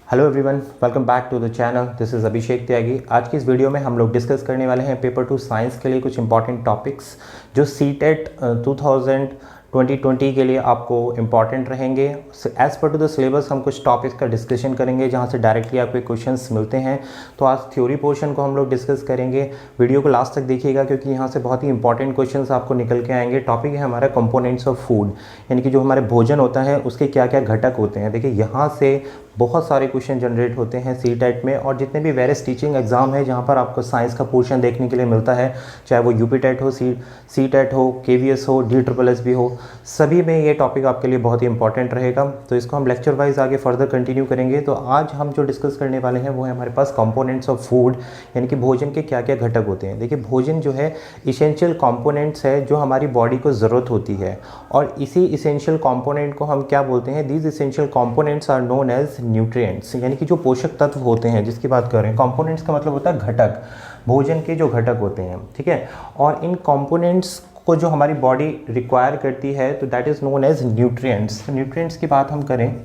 Hello everyone, welcome back to the channel. This is Abhishek Tyagi. आज की इस वीडियो में हम लोग डिस्कस करने वाले हैं पेपर 2 साइंस के लिए कुछ इंपॉर्टेंट टॉपिक्स जो सीटेट 2020 के लिए आपको इंपॉर्टेंट रहेंगे। As per to the syllabus हम कुछ टॉपिक्स का डिस्कशन करेंगे जहां से डायरेक्टली आपको क्वेश्चंस मिलते हैं। तो आज थ्योरी पोर्शन को हम लोग डिस्कस करेंगे। वीडियो को लास्ट तक देखिएगा क्योंकि यहाँ से बहुत ही इंपॉर्टेंट क्वेश्चंस आपको निकल के आएंगे। टॉपिक है हमारा कंपोनेंट्स ऑफ फूड, यानी कि जो हमारे भोजन होता है उसके क्या क्या घटक होते हैं। देखिए यहाँ से बहुत सारे क्वेश्चन जनरेट होते हैं सीटेट में, और जितने भी वेरियस टीचिंग एग्जाम है जहाँ पर आपको साइंस का पोर्शन देखने के लिए मिलता है, चाहे वो यूपी टेट हो, सीटेट हो, केवीएस हो, DSSS भी हो, सभी में ये टॉपिक आपके लिए बहुत ही इंपॉर्टेंट रहेगा। तो इसको हम लेक्चर वाइज आगे फर्दर कंटिन्यू करेंगे। तो आज हम जो डिस्कस करने वाले हैं वो है हमारे पास कंपोनेंट्स ऑफ फूड, यानी कि भोजन के क्या क्या घटक होते हैं। देखिए भोजन जो है इसेंशियल कंपोनेंट्स है जो हमारी बॉडी को ज़रूरत होती है, और इसी इसेंशियल कंपोनेंट को हम क्या बोलते हैं, these essential components are known as nutrients, यानी कि जो पोषक तत्व होते हैं जिसकी बात कर रहे हैं। कंपोनेंट्स का मतलब होता है घटक, भोजन के जो घटक होते हैं, ठीक है। और इन कंपोनेंट्स को जो हमारी बॉडी रिक्वायर करती है तो that is known as nutrients. Nutrients की बात हम करें,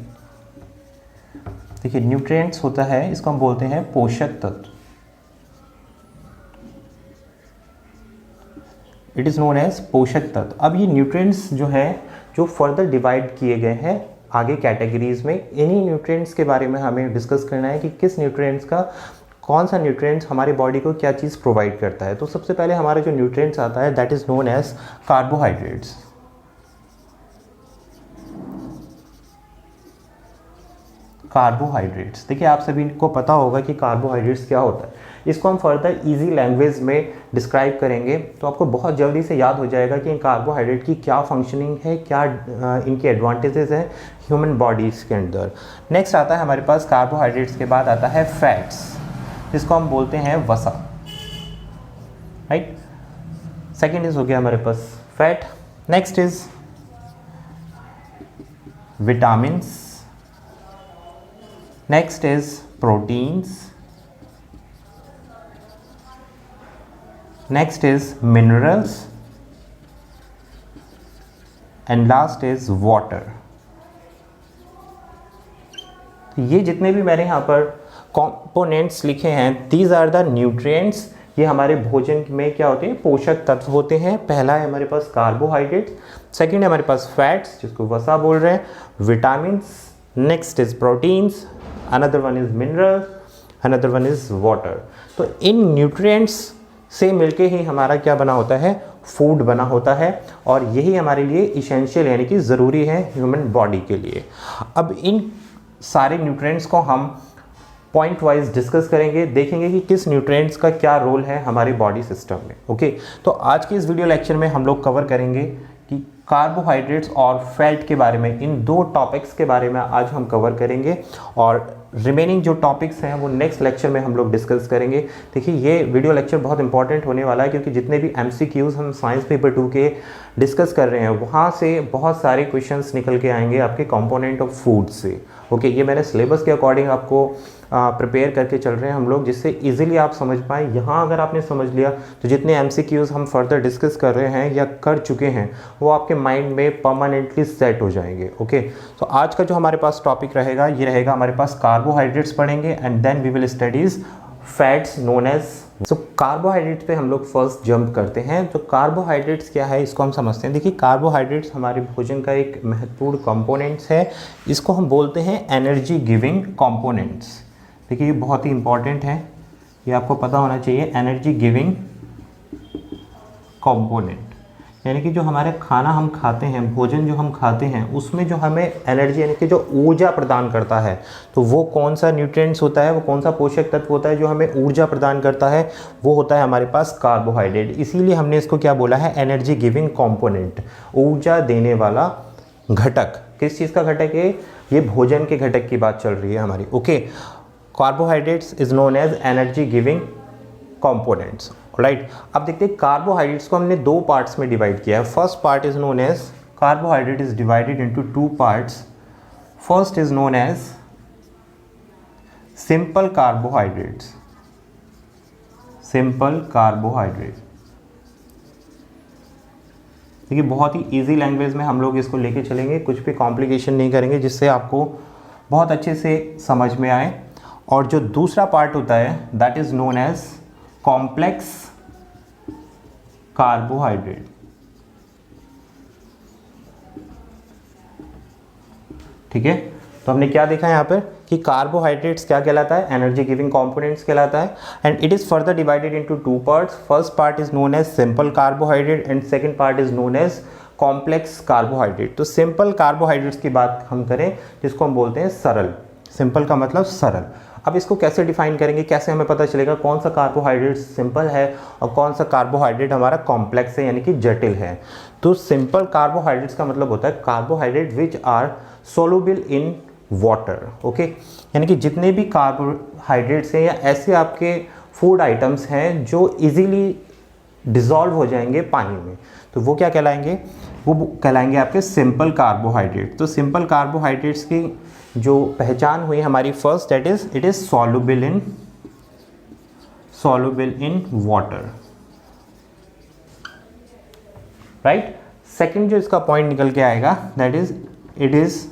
देखिए न्यूट्रिएंट्स होता है, इसको हम बोलते हैं पोषक तत्व। इट इज नोन एज पोषक तत्व। अब ये न्यूट्रिएंट्स जो है जो फर्दर डिवाइड किए गए हैं आगे कैटेगरीज में। इन्हीं न्यूट्रिएंट्स के बारे में हमें डिस्कस करना है कि किस न्यूट्रिएंट्स का, कौन सा न्यूट्रिएंट्स हमारी बॉडी को क्या चीज़ प्रोवाइड करता है। तो सबसे पहले हमारा जो न्यूट्रिएंट्स आता है that is known as carbohydrates. Carbohydrates, देखिए आप सभी को पता होगा कि कार्बोहाइड्रेट्स क्या होता है। इसको हम फर्दर इजी लैंग्वेज में डिस्क्राइब करेंगे तो आपको बहुत जल्दी से याद हो जाएगा कि इन कार्बोहाइड्रेट की क्या फंक्शनिंग है, क्या इनके एडवांटेजेस हैं ह्यूमन बॉडीज़ के अंदर। नेक्स्ट आता है हमारे पास कार्बोहाइड्रेट्स के बाद आता है फैट्स, जिसको हम बोलते हैं वसा, राइट। सेकेंड इज हो गया हमारे पास fat. Next is vitamins. Next is proteins. Next is minerals and last is water. तो ये जितने भी मैंने यहाँ पर कंपोनेंट्स लिखे हैं, दीज आर द न्यूट्रिएंट्स। ये हमारे भोजन में क्या होते हैं, पोषक तत्व होते हैं। पहला है हमारे पास कार्बोहाइड्रेट, सेकंड है हमारे पास फैट्स जिसको वसा बोल रहे हैं, vitamins, next is proteins, another one is mineral, another one is water. तो इन न्यूट्रिएंट्स से मिलके ही हमारा क्या बना होता है, फूड बना होता है, और यही हमारे लिए इसेंशियल यानी कि ज़रूरी है ह्यूमन बॉडी के लिए। अब इन सारे न्यूट्रिएंट्स को हम पॉइंट वाइज डिस्कस करेंगे, देखेंगे कि किस न्यूट्रिएंट्स का क्या रोल है हमारी बॉडी सिस्टम में। ओके, तो आज के इस वीडियो लेक्चर में हम लोग कवर करेंगे कि कार्बोहाइड्रेट्स और फैट के बारे में, इन दो टॉपिक्स के बारे में आज हम कवर करेंगे, और रिमेनिंग जो टॉपिक्स हैं वो नेक्स्ट लेक्चर में हम लोग डिस्कस करेंगे। देखिए ये वीडियो लेक्चर बहुत इंपॉर्टेंट होने वाला है क्योंकि जितने भी MCQs हम साइंस पेपर 2 के डिस्कस कर रहे हैं वहाँ से बहुत सारे क्वेश्चंस निकल के आएंगे आपके कंपोनेंट ऑफ फूड से। ओके, ये मैंने सिलेबस के अकॉर्डिंग आपको प्रिपेयर करके चल रहे हैं हम लोग, जिससे इजीली आप समझ पाएँ। यहाँ अगर आपने समझ लिया तो जितने MCQs हम फर्दर डिस्कस कर रहे हैं या कर चुके हैं वो आपके माइंड में परमानेंटली सेट हो जाएंगे। ओके, तो आज का जो हमारे पास टॉपिक रहेगा ये रहेगा हमारे पास कार्बोहाइड्रेट्स पढ़ेंगे and then we will studies fats known as. So carbohydrates पे हम लोग फर्स्ट जंप करते हैं। तो कार्बोहाइड्रेट्स क्या है इसको हम समझते हैं। देखिए कार्बोहाइड्रेट्स हमारे भोजन का एक महत्वपूर्ण कंपोनेंट्स है। इसको हम बोलते हैं एनर्जी गिविंग कंपोनेंट्स। देखिए ये बहुत ही इंपॉर्टेंट है, ये आपको पता होना चाहिए। एनर्जी गिविंग कंपोनेंट यानी कि जो हमारे खाना हम खाते हैं, भोजन जो हम खाते हैं उसमें जो हमें एनर्जी यानी कि जो ऊर्जा प्रदान करता है, तो वो कौन सा न्यूट्रिएंट्स होता है, वो कौन सा पोषक तत्व होता है जो हमें ऊर्जा प्रदान करता है, वो होता है हमारे पास कार्बोहाइड्रेट। इसीलिए हमने इसको क्या बोला है, एनर्जी गिविंग कंपोनेंट, ऊर्जा देने वाला घटक। किस चीज़ का घटक है ये, भोजन के घटक की बात चल रही है हमारी। Okay, carbohydrates is known as energy giving components, right. अब देखते हैं कार्बोहाइड्रेट्स को हमने दो पार्ट्स में डिवाइड किया है। First part is known as, carbohydrate is divided into two parts. First is known as simple carbohydrates, simple carbohydrate. देखिए बहुत ही इजी लैंग्वेज में हम लोग इसको लेके चलेंगे, कुछ भी कॉम्प्लिकेशन नहीं करेंगे जिससे आपको बहुत अच्छे से समझ में आए। और जो दूसरा पार्ट होता है that is known as complex carbohydrate. ठीक है, तो हमने क्या देखा यहाँ पर कि कार्बोहाइड्रेट्स क्या कहलाता है, एनर्जी गिविंग कंपोनेंट्स कहलाता है। And it is further divided into two parts. First part is known as simple carbohydrate and second part is known as complex carbohydrate. तो सिंपल कार्बोहाइड्रेट्स की बात हम करें जिसको हम बोलते हैं सरल, सिंपल का मतलब सरल। अब इसको कैसे डिफाइन करेंगे, कैसे हमें पता चलेगा कौन सा कार्बोहाइड्रेट सिंपल है और कौन सा कार्बोहाइड्रेट हमारा कॉम्प्लेक्स है यानी कि जटिल है। तो सिंपल कार्बोहाइड्रेट्स का मतलब होता है carbohydrate which are soluble in water. Okay, यानी कि जितने भी कार्बोहाइड्रेट्स हैं या ऐसे आपके फूड आइटम्स हैं जो इजीली डिसॉल्व हो जाएंगे पानी में, तो वो क्या कहलाएंगे, वो कहलाएंगे आपके सिंपल कार्बोहाइड्रेट। तो सिंपल कार्बोहाइड्रेट्स की जो पहचान हुई हमारी first, that is it is soluble in water, right. Second जो इसका पॉइंट निकल के आएगा दैट इज इट इज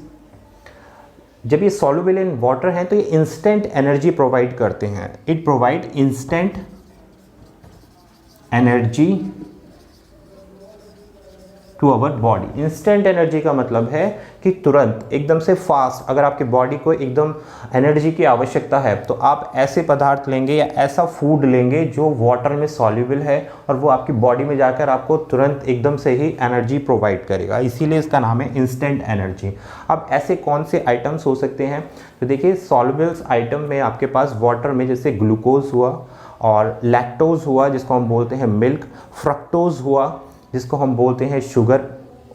जब ये सॉल्युबल इन वाटर हैं तो ये इंस्टेंट एनर्जी प्रोवाइड करते हैं। It provide instant energy to our body. Instant energy का मतलब है कि तुरंत एकदम से फास्ट, अगर आपके बॉडी को एकदम एनर्जी की आवश्यकता है तो आप ऐसे पदार्थ लेंगे या ऐसा फूड लेंगे जो वाटर में सॉल्युबल है और वो आपकी बॉडी में जाकर आपको तुरंत एकदम से ही एनर्जी प्रोवाइड करेगा, इसीलिए इसका नाम है इंस्टेंट एनर्जी। अब ऐसे कौन से आइटम्स हो सकते हैं, तो देखिए सॉल्युबल्स आइटम में आपके पास वाटर में जैसे ग्लूकोज हुआ और लैक्टोज हुआ जिसको हम बोलते हैं मिल्क, फ्रक्टोज हुआ जिसको हम बोलते हैं शुगर।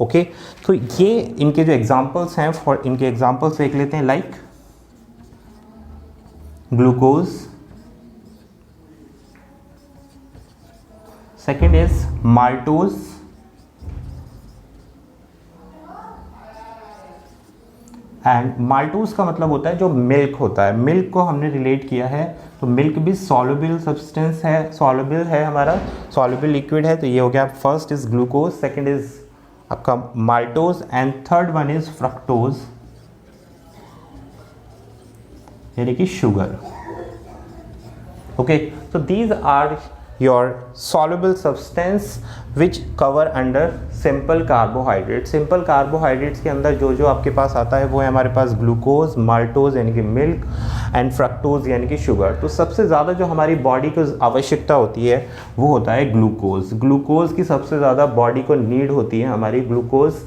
ओके, तो ये इनके जो एग्जांपल्स हैं, फॉर इनके एग्जांपल्स देख लेते हैं, like glucose, second is maltose, and maltose का मतलब होता है जो मिल्क होता है। मिल्क को हमने रिलेट किया है, तो मिल्क भी सॉल्युबल सब्सटेंस है, सॉल्युबल है हमारा, सॉल्युबल लिक्विड है। तो ये हो गया, first is glucose, second is आपका maltose and third one is fructose यानी कि शुगर। ओके, तो these are your soluble substance which cover under simple carbohydrates। simple carbohydrates के अंदर जो जो आपके पास आता है वो है हमारे पास ग्लूकोज, माल्टोज यानी कि मिल्क एंड फ्रक्टोज यानी कि शुगर। तो सबसे ज़्यादा जो हमारी बॉडी को आवश्यकता होती है वो होता है ग्लूकोज। ग्लूकोज की सबसे ज़्यादा बॉडी को नीड होती है हमारी। ग्लूकोज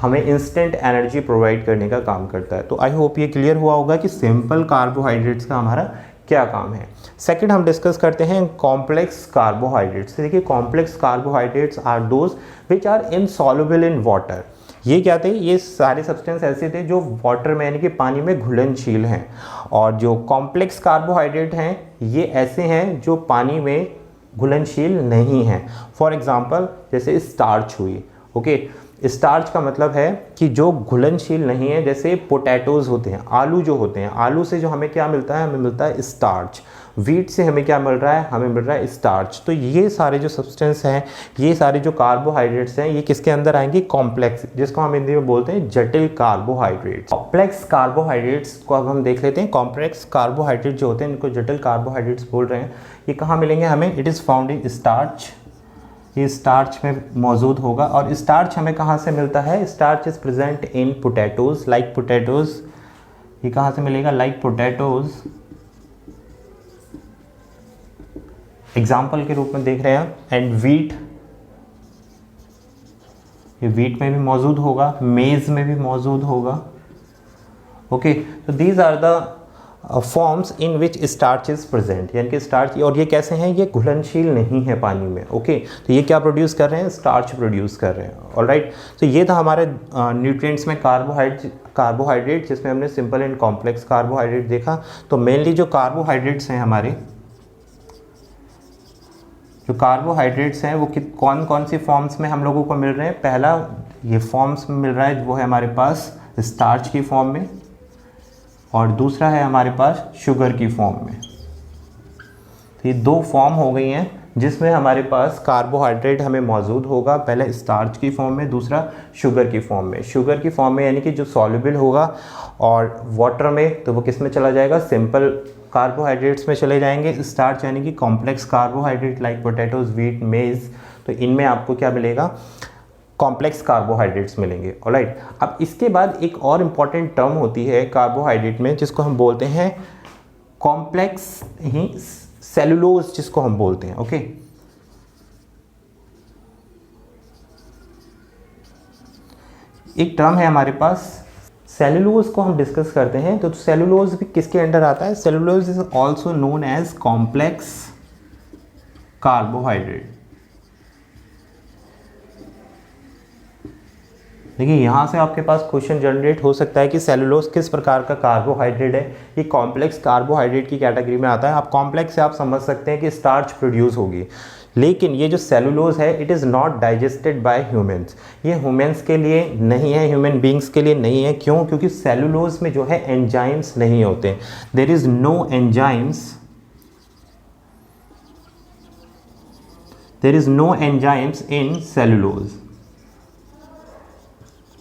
हमें इंस्टेंट एनर्जी प्रोवाइड करने का काम करता है। तो आई होप ये क्लियर हुआ होगा कि सिंपल कार्बोहाइड्रेट्स का हमारा क्या काम है। सेकंड हम डिस्कस करते हैं कॉम्प्लेक्स कार्बोहाइड्रेट्स। देखिए complex carbohydrates are those which are insoluble in water. ये क्या थे, ये सारे सब्सटेंस ऐसे थे जो वाटर में यानी कि पानी में घुलनशील हैं। और जो कॉम्प्लेक्स कार्बोहाइड्रेट हैं ये ऐसे हैं जो पानी में घुलनशील नहीं हैं। फॉर एग्जांपल जैसे स्टार्च हुई। ओके, स्टार्च का मतलब है कि जो घुलनशील नहीं है, जैसे पोटैटोज होते हैं, आलू जो होते हैं, आलू से जो हमें क्या मिलता है, हमें मिलता है स्टार्च। वीट से हमें क्या मिल रहा है, हमें मिल रहा है स्टार्च। तो ये सारे जो सब्सटेंस हैं, ये सारे जो कार्बोहाइड्रेट्स हैं, ये किसके अंदर आएंगे, कॉम्प्लेक्स, जिसको हम हिंदी में बोलते हैं जटिल कार्बोहाइड्रेट्स। कॉम्प्लेक्स कार्बोहाइड्रेट्स को अब हम देख लेते हैं। कॉम्प्लेक्स कार्बोहाइड्रेट जो होते हैं इनको जटिल कार्बोहाइड्रेट्स बोल रहे हैं। ये कहाँ मिलेंगे हमें, it is found in starch. ये स्टार्च में मौजूद होगा। और स्टार्च हमें कहाँ से मिलता है, starch is present in potatoes, like potatoes. ये कहाँ से मिलेगा, लाइक पोटैटोज। एग्जाम्पल के रूप में देख रहे हैं। एंड वीट, ये वीट में भी मौजूद होगा, मेज में भी मौजूद होगा। ओके, तो these are the forms in which starch is present, यानी कि स्टार्च। और ये कैसे हैं, ये घुलनशील नहीं है पानी में। ओके, तो ये क्या प्रोड्यूस कर रहे हैं, स्टार्च प्रोड्यूस कर रहे हैं। ऑलराइट, तो ये था हमारे न्यूट्रिएंट्स में कार्बोहाइड्रेट, जिसमें हमने सिंपल एंड कॉम्प्लेक्स कार्बोहाइड्रेट देखा। तो मेनली जो कार्बोहाइड्रेट्स हैं हमारे, जो कार्बोहाइड्रेट्स हैं वो कौन कौन सी फॉर्म्स में हम लोगों को मिल रहे हैं। पहला ये फॉर्म्स में मिल रहा है वो है हमारे पास स्टार्च की फॉर्म में, और दूसरा है हमारे पास शुगर की फॉर्म में। तो ये दो फॉर्म हो गई हैं जिसमें हमारे पास कार्बोहाइड्रेट हमें मौजूद होगा, पहले स्टार्च की फॉर्म में, दूसरा शुगर की फॉर्म में। शुगर की फॉर्म में यानी कि जो सॉल्युबल होगा, और वाटर में तो वो किस में चला जाएगा, सिंपल कार्बोहाइड्रेट्स में चले जाएंगे। स्टार्च यानी कि complex carbohydrate like potatoes, wheat, मेज, तो इनमें आपको क्या मिलेगा, कॉम्प्लेक्स कार्बोहाइड्रेट्स मिलेंगे। ऑलराइट, अब इसके बाद एक और इम्पॉर्टेंट टर्म होती है कार्बोहाइड्रेट में, जिसको हम बोलते हैं कॉम्प्लेक्स ही सेलुलोज, जिसको हम बोलते हैं। ओके, एक टर्म है हमारे पास सेलुलोज को हम डिस्कस करते हैं। तो सेलुलोज भी किसके अंडर आता है, cellulose is also known as complex carbohydrate. देखिए यहाँ से आपके पास क्वेश्चन जनरेट हो सकता है कि सेलुलोज किस प्रकार का कार्बोहाइड्रेट है, ये कॉम्प्लेक्स कार्बोहाइड्रेट की कैटेगरी में आता है। आप कॉम्प्लेक्स से आप समझ सकते हैं कि स्टार्च प्रोड्यूस होगी, लेकिन ये जो सेलुलोज है it is not digested by humans. ये ह्यूमंस के लिए नहीं है, ह्यूमन बींग्स के लिए नहीं है। क्यों? क्योंकि सेलुलोज में जो है एंजाइम्स नहीं होते, there is no enzymes, there is no enzymes in cellulose.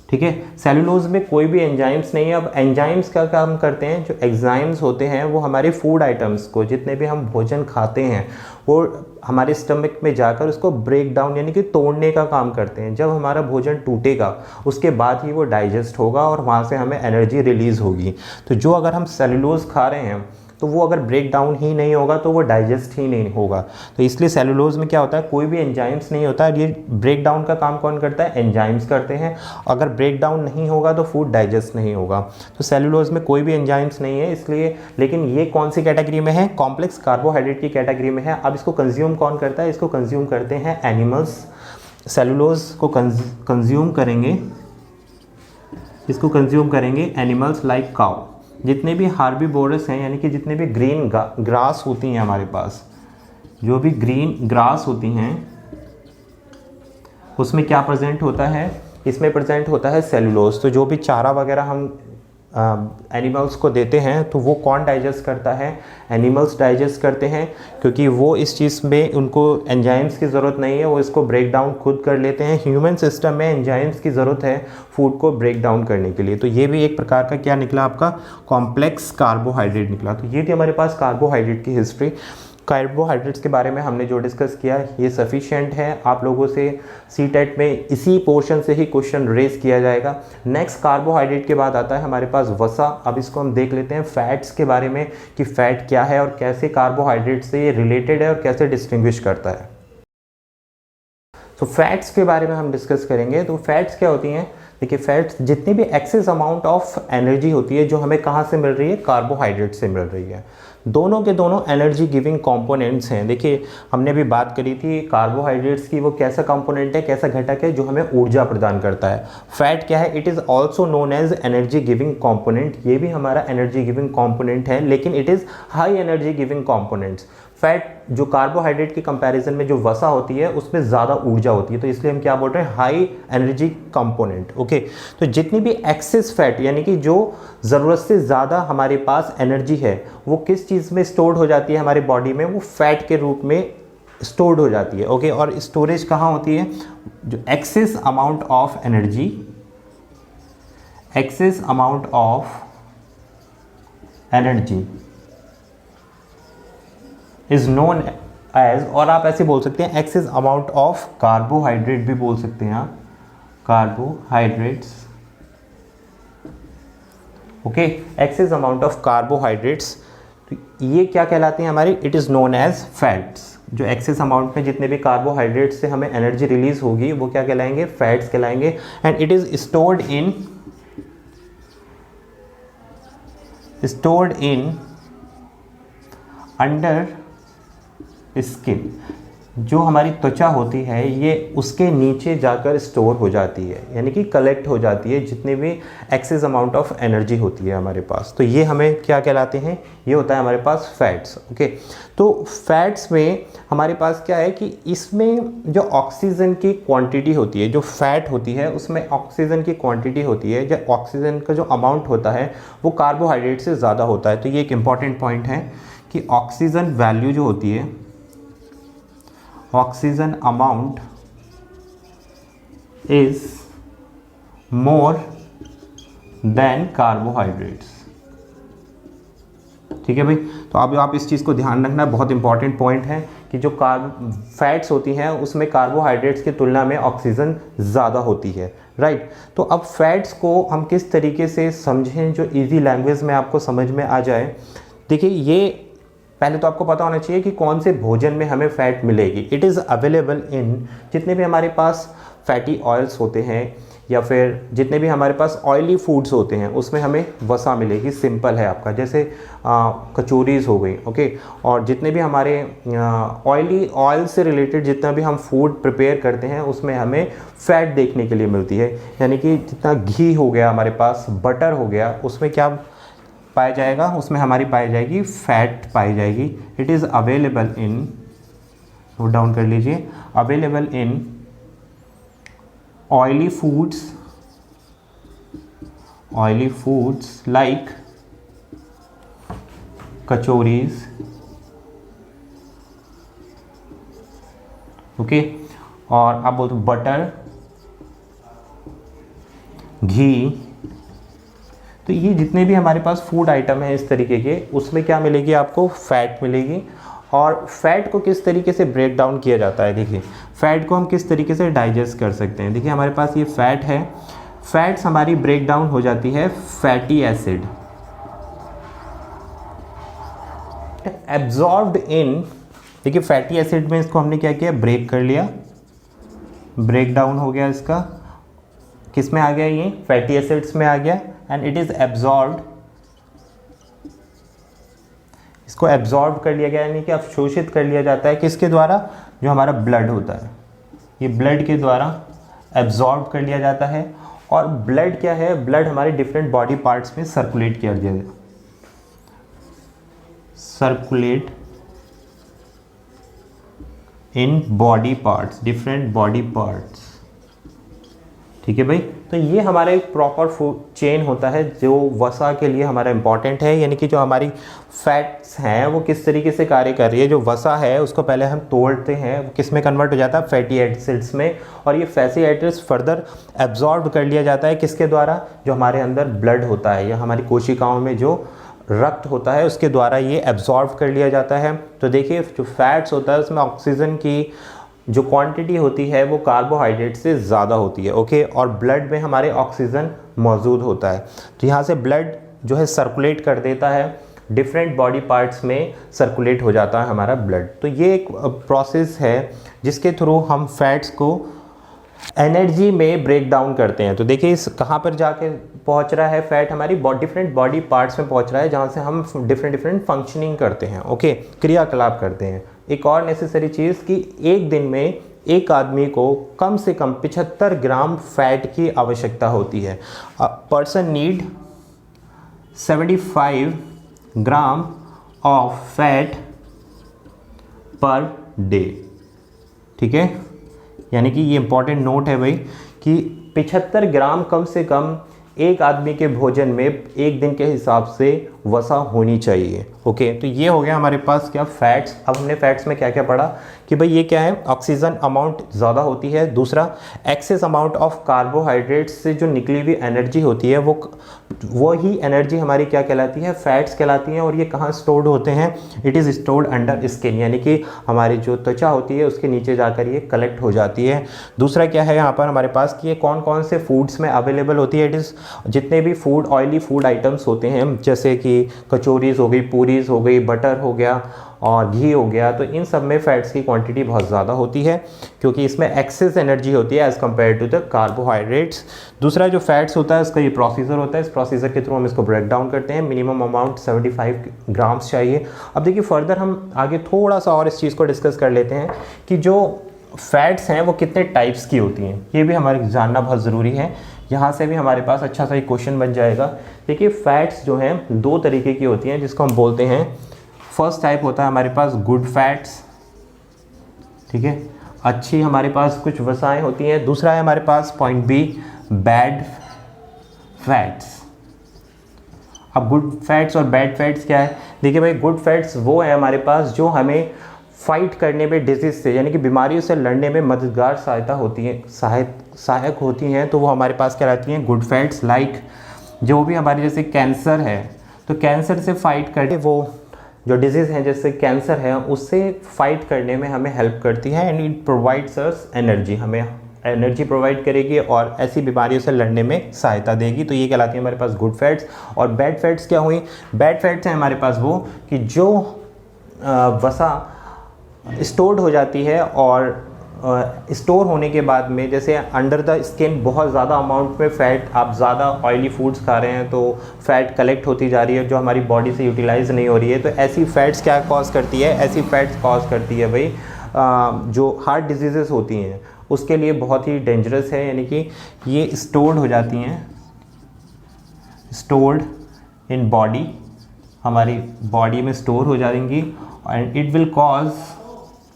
ठीक है, सेलुलोज में कोई भी एंजाइम्स नहीं है। अब एंजाइम्स का काम करते हैं, जो एंजाइम्स होते हैं वो हमारे फूड आइटम्स को, जितने भी हम भोजन खाते हैं, वो हमारे स्टमक में जाकर उसको ब्रेक डाउन यानी कि तोड़ने का काम करते हैं। जब हमारा भोजन टूटेगा उसके बाद ही वो डाइजेस्ट होगा और वहाँ से हमें एनर्जी रिलीज़ होगी। तो जो अगर हम सेलुलोज खा रहे हैं तो वो अगर ब्रेक डाउन ही नहीं होगा तो वो डाइजेस्ट ही नहीं होगा। तो इसलिए सेलुलोज में क्या होता है, कोई भी एंजाइम्स नहीं होता। ये ब्रेक डाउन का काम कौन करता है, एंजाइम्स करते हैं। अगर ब्रेक डाउन नहीं होगा तो फूड डाइजेस्ट नहीं होगा। तो सेलुलोज में कोई भी एंजाइम्स नहीं है इसलिए, लेकिन ये कौन सी कैटेगरी में है, कॉम्प्लेक्स कार्बोहाइड्रेट की कैटेगरी में है। अब इसको कंज्यूम कौन करता है, इसको कंज्यूम करते हैं एनिमल्स। सेलुलोज को कंज्यूम करेंगे, इसको कंज्यूम करेंगे एनिमल्स लाइक काउ। जितने भी हार्बीवोरस हैं यानी कि जितने भी ग्रीन ग्रास होती हैं हमारे पास, जो भी ग्रीन ग्रास होती हैं उसमें क्या प्रेजेंट होता है, इसमें प्रेजेंट होता है सेलुलोज। तो जो भी चारा वगैरह हम एनिमल्स को देते हैं तो वो कौन डाइजेस्ट करता है, एनिमल्स डाइजेस्ट करते हैं, क्योंकि वो इस चीज़ में उनको एंजाइम्स की ज़रूरत नहीं है, वो इसको ब्रेक डाउन खुद कर लेते हैं। ह्यूमन सिस्टम में एंजाइम्स की ज़रूरत है फूड को ब्रेक डाउन करने के लिए। तो ये भी एक प्रकार का क्या निकला, आपका कॉम्प्लेक्स कार्बोहाइड्रेट निकला। तो ये थी हमारे पास कार्बोहाइड्रेट की हिस्ट्री। कार्बोहाइड्रेट्स के बारे में हमने जो डिस्कस किया ये सफिशिएंट है। आप लोगों से सीटेट में इसी पोर्शन से ही क्वेश्चन रेज किया जाएगा। नेक्स्ट कार्बोहाइड्रेट के बाद आता है हमारे पास वसा। अब इसको हम देख लेते हैं फैट्स के बारे में कि फैट क्या है और कैसे कार्बोहाइड्रेट से ये रिलेटेड है और कैसे डिस्टिंग्विश करता है। तो फैट्स के बारे में हम डिस्कस करेंगे। तो फैट्स क्या होती हैं, देखिए फैट्स जितनी भी एक्सेस अमाउंट ऑफ एनर्जी होती है जो हमें कहाँ से मिल रही है, कार्बोहाइड्रेट से मिल रही है। दोनों के दोनों एनर्जी गिविंग कंपोनेंट्स हैं। देखिए हमने भी बात करी थी कार्बोहाइड्रेट्स की, वो कैसा कंपोनेंट है, कैसा घटक है जो हमें ऊर्जा प्रदान करता है। फैट क्या है, it is also known as energy giving component. ये भी हमारा एनर्जी गिविंग कंपोनेंट है, लेकिन it is high energy giving components. Fat जो कार्बोहाइड्रेट के कंपैरिजन में जो वसा होती है उसमें ज़्यादा ऊर्जा होती है, तो इसलिए हम क्या बोल रहे हैं, हाई एनर्जी कंपोनेंट। ओके, तो जितनी भी एक्सेस फैट यानी कि जो ज़रूरत से ज़्यादा हमारे पास एनर्जी है वो किस चीज़ में स्टोर्ड हो जाती है हमारी बॉडी में, वो फैट के रूप में स्टोर्ड हो जाती है। ओके, और स्टोरेज कहाँ होती है, जो excess amount of energy, excess amount of energy is known as, और आप ऐसे बोल सकते हैं एक्सेस अमाउंट ऑफ कार्बोहाइड्रेट भी बोल सकते हैं आप, carbohydrates. Okay, excess amount of carbohydrates, तो ये क्या कहलाते हैं हमारी, it is known as fats. जो एक्सेस अमाउंट में जितने भी कार्बोहाइड्रेट्स से हमें एनर्जी रिलीज होगी वो क्या कहलाएंगे, फैट्स कहलाएंगे। And it is stored in under skin. जो हमारी त्वचा होती है ये उसके नीचे जाकर स्टोर हो जाती है, यानी कि कलेक्ट हो जाती है जितने भी एक्सेस अमाउंट ऑफ एनर्जी होती है हमारे पास। तो ये हमें क्या कहलाते हैं, ये होता है हमारे पास फैट्स। ओके, तो फैट्स में हमारे पास क्या है कि इसमें जो ऑक्सीजन की क्वांटिटी होती है, जो फैट होती है उसमें ऑक्सीजन की क्वांटिटी होती है, जो ऑक्सीजन का जो अमाउंट होता है वो कार्बोहाइड्रेट से ज़्यादा होता है। तो ये एक इम्पॉर्टेंट पॉइंट है कि ऑक्सीजन वैल्यू जो होती है, oxygen amount is more than carbohydrates. ठीक है भाई, तो अब आप इस चीज़ को ध्यान रखना, बहुत इंपॉर्टेंट पॉइंट है कि जो फैट्स होती हैं उसमें कार्बोहाइड्रेट्स की तुलना में ऑक्सीजन ज़्यादा होती है, राइट। तो अब फैट्स को हम किस तरीके से समझें जो इजी लैंग्वेज में आपको समझ में आ जाए। देखिए, ये पहले तो आपको पता होना चाहिए कि कौन से भोजन में हमें फ़ैट मिलेगी। इट इज़ अवेलेबल इन जितने भी हमारे पास फैटी ऑयल्स होते हैं या फिर जितने भी हमारे पास ऑयली फूड्स होते हैं उसमें हमें वसा मिलेगी। सिंपल है आपका, जैसे कचौरीज़ हो गई, ओके। और जितने भी हमारे ऑयल से रिलेटेड जितना भी हम फूड प्रिपेयर करते हैं उसमें हमें फ़ैट देखने के लिए मिलती है। यानी कि जितना घी हो गया हमारे पास, बटर हो गया, उसमें क्या पाया जाएगा, उसमें हमारी पाई जाएगी फ़ैट पाई जाएगी। It is available in, note down कर लीजिए, available in oily foods like kachoris, okay. और आप बोलते बटर, घी, तो ये जितने भी हमारे पास फूड आइटम है इस तरीके के, उसमें क्या मिलेगी आपको, फैट मिलेगी। और फैट को किस तरीके से ब्रेक डाउन किया जाता है, देखिए फैट को हम किस तरीके से डाइजेस्ट कर सकते हैं। देखिए हमारे पास ये फैट है, फैट्स हमारी ब्रेक डाउन हो जाती है फैटी एसिड, एब्जॉर्ब्ड इन। देखिए फैटी एसिड में इसको हमने क्या किया, ब्रेक कर लिया, ब्रेक डाउन हो गया, इसका किस में आ गया, ये फैटी एसिड्स में आ गया। एंड इट इज़ एब्जॉर्ब्ड, इसको एब्जॉर्ब कर लिया गया, यानी कि अवशोषित कर लिया जाता है किसके द्वारा, जो हमारा ब्लड होता है, ये ब्लड के द्वारा एब्जॉर्ब कर लिया जाता है। और ब्लड क्या है, ब्लड हमारे डिफरेंट बॉडी पार्ट्स में सर्कुलेट किया जाता है, circulate in body parts, different body parts. ठीक है भाई, तो ये हमारा एक प्रॉपर फूड चेन होता है जो वसा के लिए हमारा इंपॉर्टेंट है। यानी कि जो हमारी फैट्स हैं वो किस तरीके से कार्य कर रही है, जो वसा है उसको पहले हम तोड़ते हैं, वो किस में कन्वर्ट हो जाता है, फैटी एसिड्स में। और ये फैटी एसिड्स फर्दर एब्जॉर्ब कर लिया जाता है किसके द्वारा, जो हमारे अंदर ब्लड होता है या हमारी कोशिकाओं में जो रक्त होता है उसके द्वारा ये एब्जॉर्ब कर लिया जाता है। तो देखिए जो फैट्स होता है उसमें ऑक्सीजन की जो क्वांटिटी होती है वो कार्बोहाइड्रेट से ज़्यादा होती है, ओके। और ब्लड में हमारे ऑक्सीजन मौजूद होता है, तो यहाँ से ब्लड जो है सर्कुलेट कर देता है, डिफरेंट बॉडी पार्ट्स में सर्कुलेट हो जाता है हमारा ब्लड। तो ये एक प्रोसेस है जिसके थ्रू हम फैट्स को एनर्जी में ब्रेक डाउन करते हैं। तो देखिए इस कहाँ पर जाके पहुँच रहा है, फैट हमारी डिफरेंट बॉडी पार्ट्स में पहुँच रहा है, जहाँ से हम डिफरेंट फंक्शनिंग करते हैं, ओके, क्रियाकलाप करते हैं। एक और नेसेसरी चीज़ कि एक दिन में एक आदमी को कम से कम 75 ग्राम फैट की आवश्यकता होती है। Person need 75 gram of fat per day. ठीक है, यानी कि ये इंपॉर्टेंट नोट है भाई कि 75 ग्राम कम से कम एक आदमी के भोजन में एक दिन के हिसाब से वसा होनी चाहिए, ओके। तो ये हो गया हमारे पास क्या, फैट्स। अब हमने फैट्स में क्या क्या पढ़ा कि भाई ये क्या है, ऑक्सीजन अमाउंट ज़्यादा होती है। दूसरा, एक्सेस अमाउंट ऑफ कार्बोहाइड्रेट्स से जो निकली हुई एनर्जी होती है वो ही एनर्जी हमारी क्या कहलाती है, फैट्स कहलाती हैं। और ये कहाँ स्टोर्ड होते हैं, it is stored under skin, यानी कि हमारी जो त्वचा होती है उसके नीचे जाकर ये कलेक्ट हो जाती है। दूसरा क्या है यहाँ पर हमारे पास कि ये कौन कौन से फूड्स में अवेलेबल होती है, इट इज़ जितने भी फूड ऑयली फूड आइटम्स होते हैं, जैसे कि कचौरीज़ हो गई, पूरीज़ हो गई, बटर हो गया और घी हो गया, तो इन सब में फैट्स की क्वांटिटी बहुत ज़्यादा होती है क्योंकि इसमें एक्सेस एनर्जी होती है as compare to the carbohydrates. दूसरा जो फैट्स होता है उसका ये प्रोसीजर होता है, इस प्रोसीजर के थ्रू हम इसको ब्रेक डाउन करते हैं। मिनिमम अमाउंट 75 ग्राम्स चाहिए। अब देखिए फर्दर हम आगे थोड़ा सा और इस चीज़ को डिस्कस कर लेते हैं कि जो फैट्स हैं वो कितने टाइप्स की होती हैं, ये भी हमारे जानना बहुत ज़रूरी है। यहाँ से भी हमारे पास अच्छा सा एक क्वेश्चन बन जाएगा। देखिए फैट्स जो हैं दो तरीके की होती हैं जिसको हम बोलते हैं, फर्स्ट टाइप होता है हमारे पास गुड फैट्स, ठीक है, अच्छी हमारे पास कुछ वसाएं होती हैं। दूसरा है हमारे पास पॉइंट बी, बैड फैट्स। अब गुड फैट्स और बैड फैट्स क्या है, देखिए भाई गुड फैट्स वो है हमारे पास जो हमें फाइट करने में डिजीज़ से यानी कि बीमारियों से लड़ने में मददगार सहायता होती है, सहायक होती हैं, तो वो हमारे पास क्या रहती हैं, गुड फैट्स। लाइक जो भी हमारे जैसे कैंसर है, तो कैंसर से फाइट करके वो जो डिजीज़ हैं जैसे कैंसर है उससे फाइट करने में हमें हेल्प करती है। And it provides us energy, हमें एनर्जी प्रोवाइड करेगी और ऐसी बीमारियों से लड़ने में सहायता देगी। तो ये कहलाती है हमारे पास गुड फैट्स। और बैड फैट्स क्या हुई? बैड फैट्स हैं हमारे पास वो कि जो वसा स्टोर्ड हो जाती है और स्टोर होने के बाद में जैसे अंडर द स्किन बहुत ज़्यादा अमाउंट में फ़ैट, आप ज़्यादा ऑयली फूड्स खा रहे हैं तो फ़ैट कलेक्ट होती जा रही है जो हमारी बॉडी से यूटिलाइज नहीं हो रही है। तो ऐसी फ़ैट्स क्या कॉज करती है? ऐसी फ़ैट्स कॉज करती है भाई जो हार्ट डिजीज़ेस होती हैं उसके लिए बहुत ही डेंजरस है, यानी कि ये स्टोर्ड हो जाती हैं, स्टोर्ड इन बॉडी, हमारी बॉडी में स्टोर हो जाएंगी and it will cause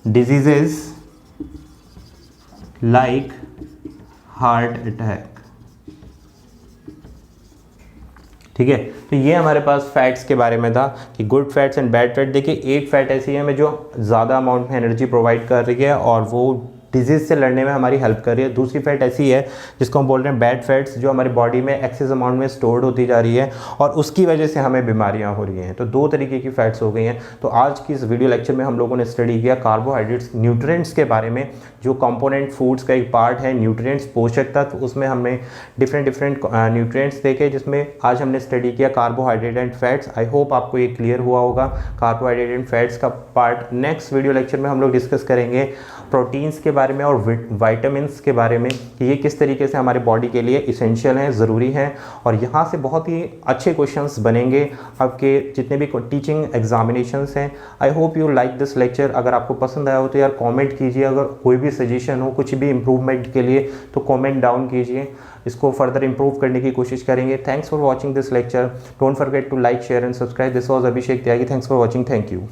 diseases like heart attack. ठीक है, तो ये हमारे पास फैट्स के बारे में था कि good fats and bad fat. देखिए एक फैट ऐसी है में जो ज़्यादा अमाउंट में एनर्जी प्रोवाइड कर रही है और वो डिजीज़ से लड़ने में हमारी हेल्प कर रही है। दूसरी फैट ऐसी है जिसको हम बोल रहे हैं बैड फैट्स, जो हमारी बॉडी में एक्सेस अमाउंट में स्टोर्ड होती जा रही है और उसकी वजह से हमें बीमारियां हो रही हैं। तो दो तरीके की फैट्स हो गई हैं। तो आज की इस वीडियो लेक्चर में हम लोगों ने स्टडी किया कार्बोहाइड्रेट्स, न्यूट्रिएंट्स के बारे में, जो कंपोनेंट फूड्स का एक पार्ट है न्यूट्रिएंट्स, पोषक तत्व, उसमें हमने डिफरेंट न्यूट्रिएंट्स देखे जिसमें आज हमने स्टडी किया carbohydrate and fats. I hope आपको ये क्लियर हुआ होगा कार्बोहाइड्रेट एंड फैट्स का पार्ट। नेक्स्ट वीडियो लेक्चर में हम लोग डिस्कस करेंगे प्रोटीन्स के बारे में और विटामिन्स के बारे में कि ये किस तरीके से हमारे बॉडी के लिए इसेंशियल हैं, ज़रूरी हैं। और यहाँ से बहुत ही अच्छे क्वेश्चंस बनेंगे आपके जितने भी टीचिंग एग्जामिनेशंस हैं। I hope you like this lecture. अगर आपको पसंद आया हो तो यार कमेंट कीजिए, अगर कोई भी सजेशन हो कुछ भी इम्प्रूवमेंट के लिए तो कमेंट डाउन कीजिए, इसको फर्दर इंप्रूव करने की कोशिश करेंगे। Thanks for watching this lecture. Don't forget to like, share and subscribe. This was Abhishek Tyagi. Thanks for watching. Thank you.